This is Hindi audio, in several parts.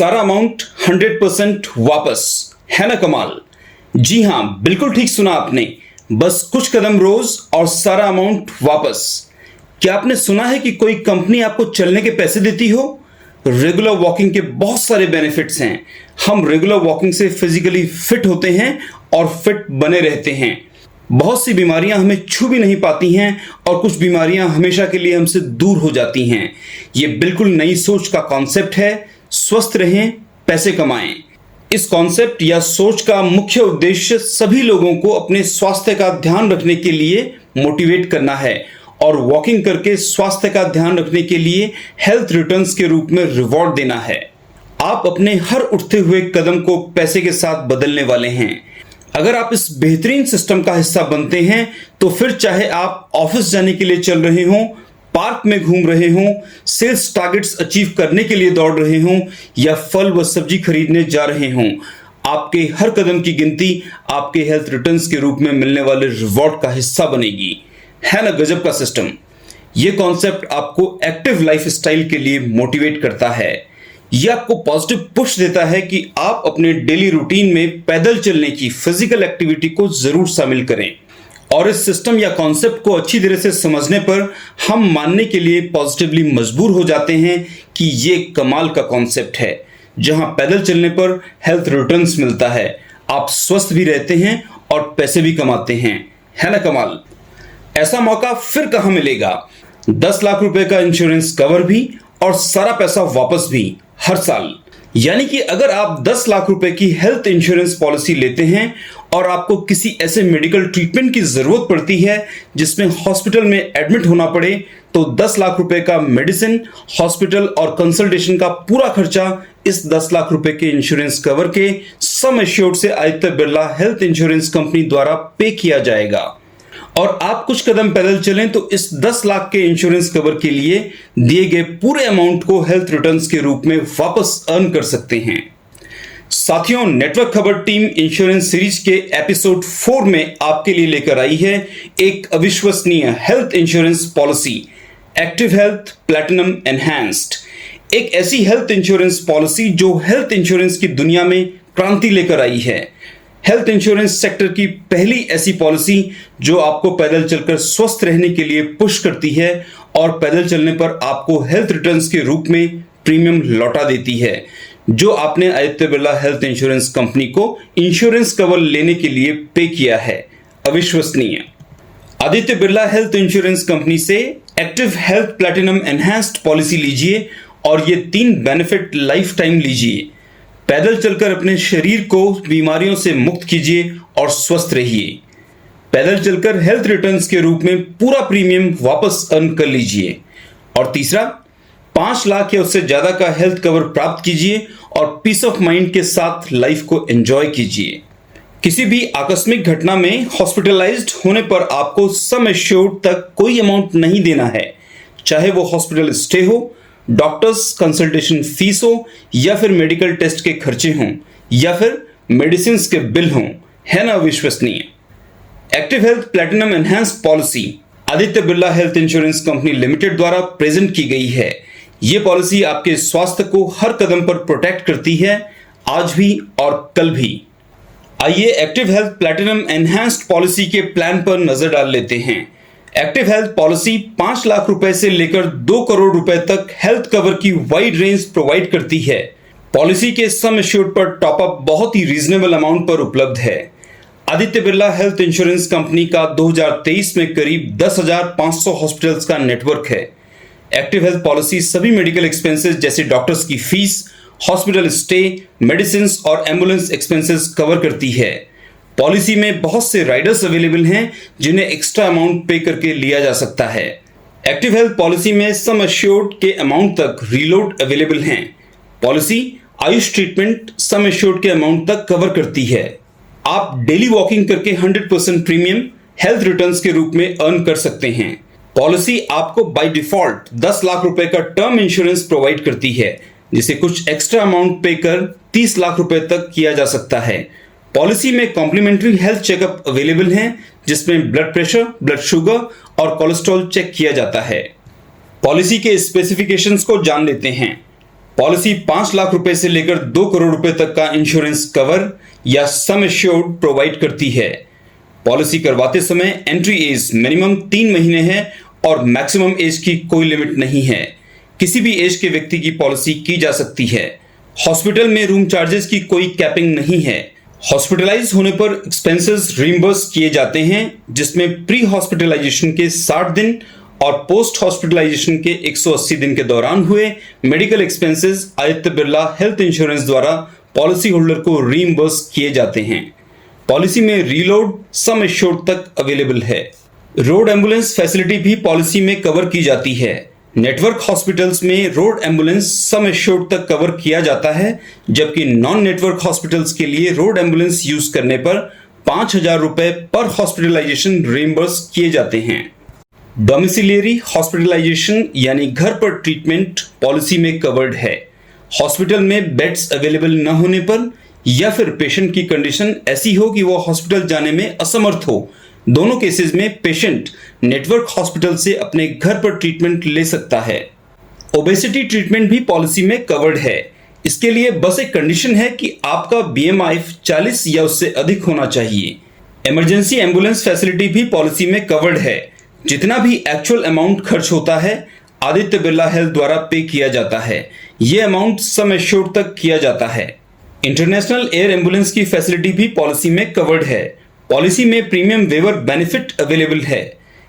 सारा अमाउंट 100% वापस, है ना कमाल। जी हां, बिल्कुल ठीक सुना आपने। बस कुछ कदम रोज और सारा अमाउंट वापस। क्या आपने सुना है कि कोई कंपनी आपको चलने के पैसे देती हो? रेगुलर वॉकिंग के बहुत सारे बेनिफिट्स हैं। हम रेगुलर वॉकिंग से फिजिकली फिट होते हैं और फिट बने रहते हैं। बहुत सी बीमारियां हमें छू भी नहीं पाती हैं और कुछ बीमारियां हमेशा के लिए हमसे दूर हो जाती हैं। ये बिल्कुल नई सोच का कॉन्सेप्ट है। स्वस्थ रहें, पैसे कमाएं। इस कॉन्सेप्ट या सोच का मुख्य उद्देश्य सभी लोगों को अपने स्वास्थ्य का ध्यान रखने के लिए मोटिवेट करना है और वॉकिंग करके स्वास्थ्य का ध्यान रखने के लिए हेल्थ रिटर्न्स के रूप में रिवॉर्ड देना है। आप अपने हर उठते हुए कदम को पैसे के साथ बदलने वाले हैं। अगर आप इस बेहतरीन सिस्टम का हिस्सा बनते हैं तो फिर चाहे आप ऑफिस जाने के लिए चल रहे हों, पार्क में घूम रहे हों, सेल्स टारगेट्स अचीव करने के लिए दौड़ रहे हों या फल व सब्जी खरीदने जा रहे हों, आपके हर कदम की गिनती आपके हेल्थ रिटर्न्स के रूप में मिलने वाले रिवॉर्ड का हिस्सा बनेगी। है ना गजब का सिस्टम। यह कॉन्सेप्ट आपको एक्टिव लाइफ स्टाइल के लिए मोटिवेट करता है। यह आपको पॉजिटिव पुश देता है कि आप अपने डेली रूटीन में पैदल चलने की फिजिकल एक्टिविटी को जरूर शामिल करें। और इस सिस्टम या कॉन्सेप्ट को अच्छी तरह से समझने पर हम मानने के लिए पॉजिटिवली मजबूर हो जाते हैं कि ये कमाल का कॉन्सेप्ट है, जहां पैदल चलने पर हेल्थ रिटर्न्स मिलता है, आप स्वस्थ भी रहते हैं और पैसे भी कमाते हैं। है ना कमाल। ऐसा मौका फिर कहां मिलेगा। 10 लाख रुपए का इंश्योरेंस कवर भी और सारा पैसा वापस भी हर साल। यानी कि अगर आप 10 लाख रुपए की हेल्थ इंश्योरेंस पॉलिसी लेते हैं और आपको किसी ऐसे मेडिकल ट्रीटमेंट की जरूरत पड़ती है जिसमें हॉस्पिटल में एडमिट होना पड़े, तो 10 लाख रुपए का मेडिसिन, हॉस्पिटल और कंसल्टेशन का पूरा खर्चा इस 10 लाख रुपए के इंश्योरेंस कवर के सम एश्योर्ड से Aditya Birla health insurance company द्वारा पे किया जाएगा। और आप कुछ कदम पैदल चलें तो इस 10 लाख के इंश्योरेंस कवर के लिए दिए गए पूरे अमाउंट को हेल्थ रिटर्न्स के रूप में वापस अर्न कर सकते हैं। साथियों, नेटवर्क खबर टीम इंश्योरेंस सीरीज के एपिसोड 4 में आपके लिए लेकर आई है एक अविश्वसनीय health insurance policy, active health platinum enhanced. एक ऐसी हेल्थ इंश्योरेंस पॉलिसी जो हेल्थ इंश्योरेंस की दुनिया में क्रांति लेकर आई है। हेल्थ इंश्योरेंस सेक्टर की पहली ऐसी पॉलिसी जो आपको पैदल चलकर स्वस्थ रहने के लिए पुश करती है और पैदल चलने पर आपको हेल्थ रिटर्न्स के रूप में प्रीमियम लौटा देती है, जो आपने Aditya Birla health insurance company को इंश्योरेंस कवर लेने के लिए पे किया है। अविश्वसनीय। Aditya Birla health insurance company से active health platinum enhanced policy लीजिए और ये 3 बेनिफिट लाइफ टाइम लीजिए। पैदल चलकर अपने शरीर को बीमारियों से मुक्त कीजिए और स्वस्थ रहिए। पैदल चलकर हेल्थ रिटर्न्स के रूप में पूरा प्रीमियम वापस अर्न कर लीजिए। और तीसरा, 5 लाख या उससे ज्यादा का हेल्थ कवर प्राप्त कीजिए और पीस ऑफ माइंड के साथ लाइफ को एंजॉय कीजिए। किसी भी आकस्मिक घटना में हॉस्पिटलाइज्ड होने पर आपको सम एश्योर्ड तक कोई अमाउंट नहीं देना है, चाहे वो हॉस्पिटल स्टे हो, डॉक्टर्स कंसल्टेशन फीस हो या फिर मेडिकल टेस्ट के खर्चे हों या फिर मेडिसिन के बिल हों। है ना विश्वसनीय। Active health platinum enhanced policy Aditya Birla health insurance company limited द्वारा प्रेजेंट की गई है। यह पॉलिसी आपके स्वास्थ्य को हर कदम पर प्रोटेक्ट करती है, आज भी और कल भी। आइए active health platinum enhanced policy के प्लान पर नजर डाल लेते हैं। एक्टिव हेल्थ पॉलिसी 5 लाख रुपए से लेकर 2 करोड़ रुपए तक हेल्थ कवर की वाइड रेंज प्रोवाइड करती है। पॉलिसी के सम एश्योर्ड पर टॉपअप बहुत ही रीजनेबल अमाउंट पर उपलब्ध है। Aditya Birla health insurance company का 2023 में करीब 10,500 हॉस्पिटल्स का नेटवर्क है। एक्टिव हेल्थ पॉलिसी सभी मेडिकल एक्सपेंसेस जैसे डॉक्टर्स की फीस, हॉस्पिटल स्टे, मेडिसिन और एम्बुलेंस एक्सपेंसेस कवर करती है। पॉलिसी में बहुत से राइडर्स अवेलेबल हैं जिन्हें एक्स्ट्रा अमाउंट पे करके लिया जा सकता है। एक्टिव हेल्थ पॉलिसी में सम एश्योर्ड के अमाउंट तक रीलोड अवेलेबल हैं। Policy Ayush treatment sum assured के अमाउंट तक कवर करती है। आप डेली वॉकिंग करके 100% प्रीमियम हेल्थ रिटर्न्स के रूप में अर्न कर सकते हैं। पॉलिसी आपको बाय डिफॉल्ट 10 लाख रुपए का टर्म इंश्योरेंस प्रोवाइड करती है, जिसे कुछ एक्स्ट्रा अमाउंट पे कर 30 लाख रुपए तक किया जा सकता है। पॉलिसी में कॉम्प्लीमेंट्री हेल्थ चेकअप अवेलेबल हैं, जिसमें ब्लड प्रेशर, ब्लड शुगर और कोलेस्ट्रॉल चेक किया जाता है। पॉलिसी के स्पेसिफिकेशंस को जान लेते हैं। पॉलिसी 5 लाख रुपए से लेकर 2 करोड़ रुपए तक का इंश्योरेंस कवर या सम एश्योर्ड प्रोवाइड करती है। पॉलिसी करवाते समय एंट्री एज मिनिमम 3 महीने है और मैक्सिमम एज की कोई लिमिट नहीं है। किसी भी एज के व्यक्ति की पॉलिसी की जा सकती है। हॉस्पिटल में रूम चार्जेस की कोई कैपिंग नहीं है। हॉस्पिटलाइज होने पर एक्सपेंसेस रिइंबर्स किए जाते हैं, जिसमें प्री हॉस्पिटलाइजेशन के 60 दिन और पोस्ट हॉस्पिटलाइजेशन के 180 दिन के दौरान हुए medical expenses Aditya Birla health insurance द्वारा पॉलिसी होल्डर को रिइंबर्स किए जाते हैं। पॉलिसी में रीलोड सम एश्योर्ड तक अवेलेबल है। रोड एम्बुलेंस फैसिलिटी भी पॉलिसी में कवर की जाती है। नेटवर्क हॉस्पिटल्स में रोड एम्बुलेंस सम एश्योर्ड तक कवर किया जाता है, जबकि नॉन नेटवर्क हॉस्पिटल्स के लिए रोड एम्बुलेंस यूज करने पर 5,000 रुपए पर हॉस्पिटलाइजेशन रिइंबर्स किए जाते हैं। डोमिसिलियरी हॉस्पिटलाइजेशन यानी घर पर ट्रीटमेंट पॉलिसी में कवर्ड है। हॉस्पिटल में बेड्स अवेलेबल न होने पर या फिर पेशेंट की कंडीशन ऐसी हो कि वो हॉस्पिटल जाने में असमर्थ हो, दोनों केसेस में पेशेंट नेटवर्क हॉस्पिटल से अपने घर पर ट्रीटमेंट ले सकता है। ओबेसिटी ट्रीटमेंट भी पॉलिसी में कवर्ड है। इसके लिए बस एक कंडीशन है कि आपका BMI 40 या उससे अधिक होना चाहिए। इमरजेंसी एम्बुलेंस फैसिलिटी भी पॉलिसी में कवर्ड है। जितना भी एक्चुअल अमाउंट खर्च होता है आदित्य बिरला हेल्थ द्वारा पे किया जाता है। यह अमाउंट सम एश्योर्ड तक किया जाता है। इंटरनेशनल एयर एम्बुलेंस की फैसिलिटी भी पॉलिसी में कवर्ड है। पॉलिसी में प्रीमियम वेवर बेनिफिट अवेलेबल है।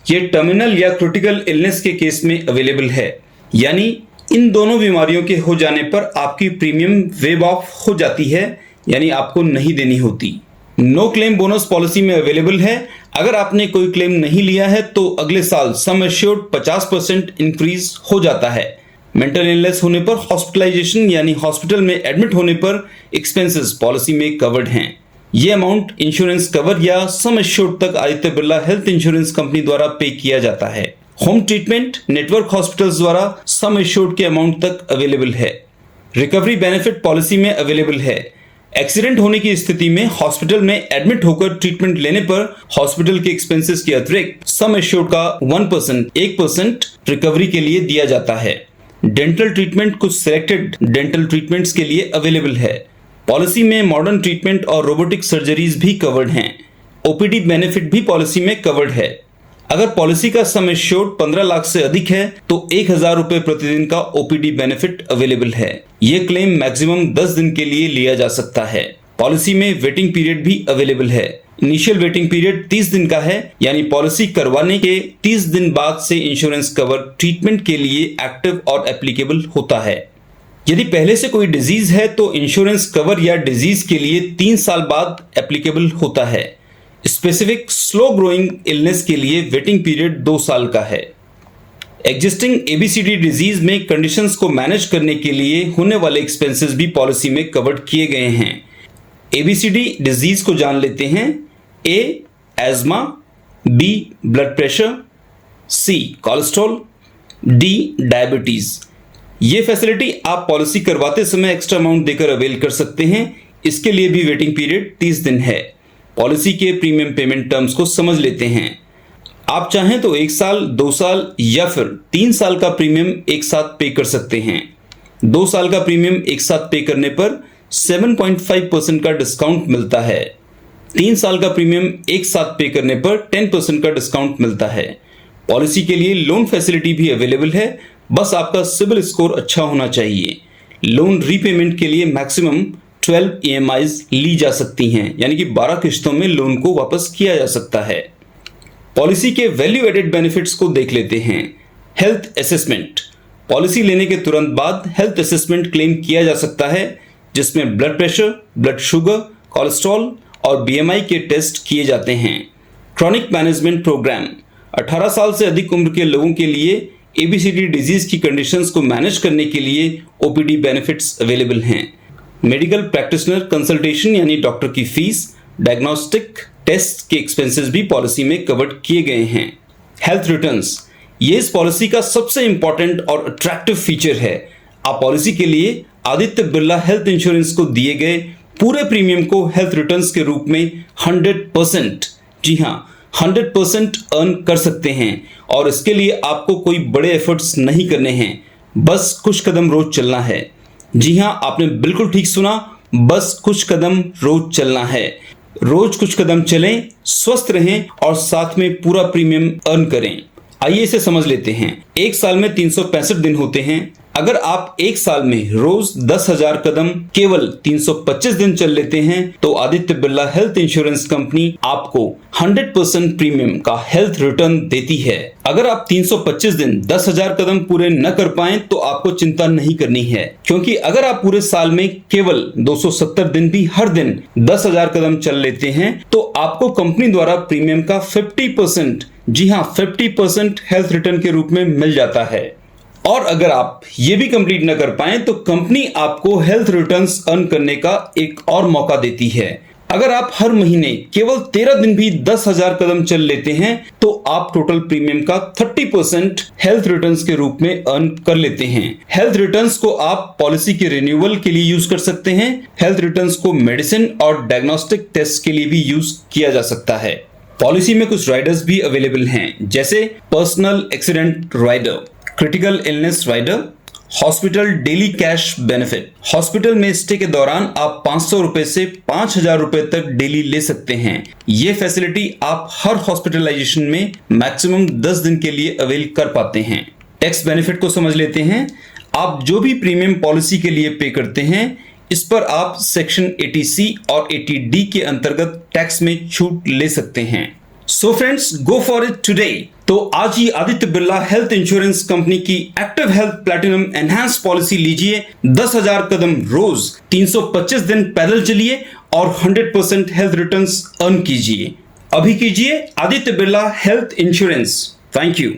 ये टर्मिनल या क्रिटिकल इलनेस के केस में अवेलेबल है, यानी इन दोनों बीमारियों के हो जाने पर आपकी प्रीमियम वेव ऑफ हो जाती है, यानी आपको नहीं देनी होती। नो क्लेम बोनस पॉलिसी में अवेलेबल है। अगर आपने कोई क्लेम नहीं लिया है तो अगले साल सम एश्योर्ड 50% इंक्रीज हो जाता है। मेंटल इलनेस होने पर हॉस्पिटलाइजेशन यानी हॉस्पिटल में एडमिट होने पर एक्सपेंसेस पॉलिसी में कवर्ड हैं। ये अमाउंट इंश्योरेंस कवर या सम एश्योर्ड तक Aditya Birla health insurance company द्वारा पे किया जाता है। होम ट्रीटमेंट नेटवर्क हॉस्पिटल्स द्वारा सम एश्योर्ड के अमाउंट तक अवेलेबल है। रिकवरी बेनिफिट पॉलिसी में अवेलेबल है। एक्सीडेंट होने की स्थिति में हॉस्पिटल में एडमिट होकर ट्रीटमेंट लेने पर हॉस्पिटल के एक्सपेंसेस के अतिरिक्त सम एश्योर्ड का 1% रिकवरी के लिए दिया जाता है। डेंटल ट्रीटमेंट कुछ सिलेक्टेड डेंटल ट्रीटमेंट्स के लिए अवेलेबल है। पॉलिसी में मॉडर्न ट्रीटमेंट और रोबोटिक सर्जरीज भी कवर्ड हैं। ओपीडी बेनिफिट भी पॉलिसी में कवर्ड है। अगर पॉलिसी का सम एश्योर्ड 15 लाख से अधिक है तो 1,000 रुपए प्रतिदिन का ओपीडी बेनिफिट अवेलेबल है। यह क्लेम मैक्सिमम 10 दिन के लिए लिया जा सकता है। पॉलिसी में वेटिंग पीरियड भी अवेलेबल है। इनिशियल वेटिंग पीरियड 30 दिन का है, यानी पॉलिसी करवाने के 30 दिन बाद से इंश्योरेंस कवर ट्रीटमेंट के लिए एक्टिव और एप्लीकेबल होता है। यदि पहले से कोई डिजीज है तो इंश्योरेंस कवर या डिजीज के लिए 3 साल बाद एप्लीकेबल होता है। स्पेसिफिक स्लो ग्रोइंग इलनेस के लिए वेटिंग पीरियड 2 साल का है। एग्जिस्टिंग ABCD डिजीज में कंडीशंस को मैनेज करने के लिए होने वाले एक्सपेंसेस भी पॉलिसी में कवर्ड किए गए हैं। ABCD डिजीज को जान लेते हैं। A ESMA, B blood pressure, C cholesterol, D diabetes. ये फैसिलिटी आप पॉलिसी करवाते समय एक्स्ट्रा अमाउंट देकर अवेल कर सकते हैं। इसके लिए भी वेटिंग पीरियड 30 दिन है। पॉलिसी के प्रीमियम पेमेंट टर्म्स को समझ लेते हैं। आप चाहें तो 1 साल, 2 साल या फिर 3 साल का प्रीमियम एक साथ पे कर सकते हैं। 2 साल का प्रीमियम एक साथ पे करने पर 7.5% का डिस्काउंट मिलता है। 3 साल का प्रीमियम एक साथ पे करने पर 10% का डिस्काउंट मिलता है। पॉलिसी के लिए लोन फैसिलिटी भी अवेलेबल है, बस आपका सिबिल स्कोर अच्छा होना चाहिए। लोन रीपेमेंट के लिए मैक्सिमम 12 EMIs ली जा सकती हैं, यानी कि 12 किश्तों में लोन को वापस किया जा सकता है। पॉलिसी के वैल्यू एडेड बेनिफिट्स को देख लेते हैं। Health assessment. पॉलिसी लेने के तुरंत बाद हेल्थ असेसमेंट क्लेम किया जा सकता है, जिसमें blood pressure, blood sugar, cholesterol और BMI के टेस्ट किए जाते हैं। Chronic management programme. 18 साल से अधिक उम्र के लोगों के लिए ABCD डिजीज की कंडीशंस को मैनेज करने के लिए OPD बेनिफिट्स अवेलेबल हैं। मेडिकल प्रैक्टिशनर कंसल्टेशन यानी डॉक्टर की फीस, डायग्नोस्टिक टेस्ट के एक्सपेंसेस भी पॉलिसी में कवर्ड किए गए हैं। Health returns. ये इस पॉलिसी का सबसे इंपॉर्टेंट और अट्रैक्टिव फीचर है। आप पॉलिसी के लिए आदित्य बिरला हेल्थ इंश्योरेंस को दिए गए पूरे प्रीमियम को हेल्थ रिटर्न्स के रूप में 100%, जी हाँ 100% अर्न कर सकते हैं। और इसके लिए आपको कोई बड़े एफर्ट्स नहीं करने हैं, बस कुछ कदम रोज चलना है। जी हाँ, आपने बिल्कुल ठीक सुना, बस कुछ कदम रोज चलना है। रोज कुछ कदम चलें, स्वस्थ रहें और साथ में पूरा प्रीमियम अर्न करें। आइए इसे समझ लेते हैं। एक साल में 365 दिन होते हैं। अगर आप एक साल में रोज 10,000 कदम केवल 325 दिन चल लेते हैं तो Aditya Birla health insurance company आपको 100% प्रीमियम का हेल्थ रिटर्न देती है। अगर आप 325 दिन 10,000 कदम पूरे न कर पाएं तो आपको चिंता नहीं करनी है, क्योंकि अगर आप पूरे साल में केवल 270 दिन भी हर दिन 10,000 कदम चल लेते हैं तो आपको कंपनी द्वारा प्रीमियम का 50%, जी हाँ 50% हेल्थ रिटर्न के रूप में मिल जाता है। और अगर आप ये भी कंप्लीट न कर पाएं तो कंपनी आपको हेल्थ रिटर्न्स अर्न करने का एक और मौका देती है। अगर आप हर महीने केवल 13 दिन भी 10,000 कदम चल लेते हैं तो आप टोटल प्रीमियम का 30% हेल्थ रिटर्न्स के रूप में अर्न कर लेते हैं। हेल्थ रिटर्न्स को आप पॉलिसी के रिन्यूअल के लिए यूज कर सकते हैं। हेल्थ रिटर्न्स को मेडिसिन और डायग्नोस्टिक टेस्ट के लिए भी यूज किया जा सकता है। पॉलिसी में कुछ राइडर्स भी अवेलेबल हैं, जैसे personal accident rider, critical illness rider, hospital daily cash benefit. Hospital में स्टे के दौरान आप 500 रुपए से 5,000 रुपए तक डेली ले सकते हैं। ये फैसिलिटी आप हर हॉस्पिटलाइजेशन में मैक्सिमम 10 दिन के लिए अवेल कर पाते हैं। टैक्स बेनिफिट को समझ लेते हैं। आप जो भी प्रीमियम पॉलिसी के लिए पे करते हैं इस पर आप सेक्शन 80C और 80D के अंतर्गत टैक्स में छूट ले सकते हैं। So friends, go for it today. तो आज ही Aditya Birla health insurance company की active health platinum enhance policy लीजिए। 10,000 कदम रोज 325 दिन पैदल चलिए और 100% हेल्थ रिटर्न्स अर्न कीजिए। अभी कीजिए Aditya Birla health insurance. Thank you.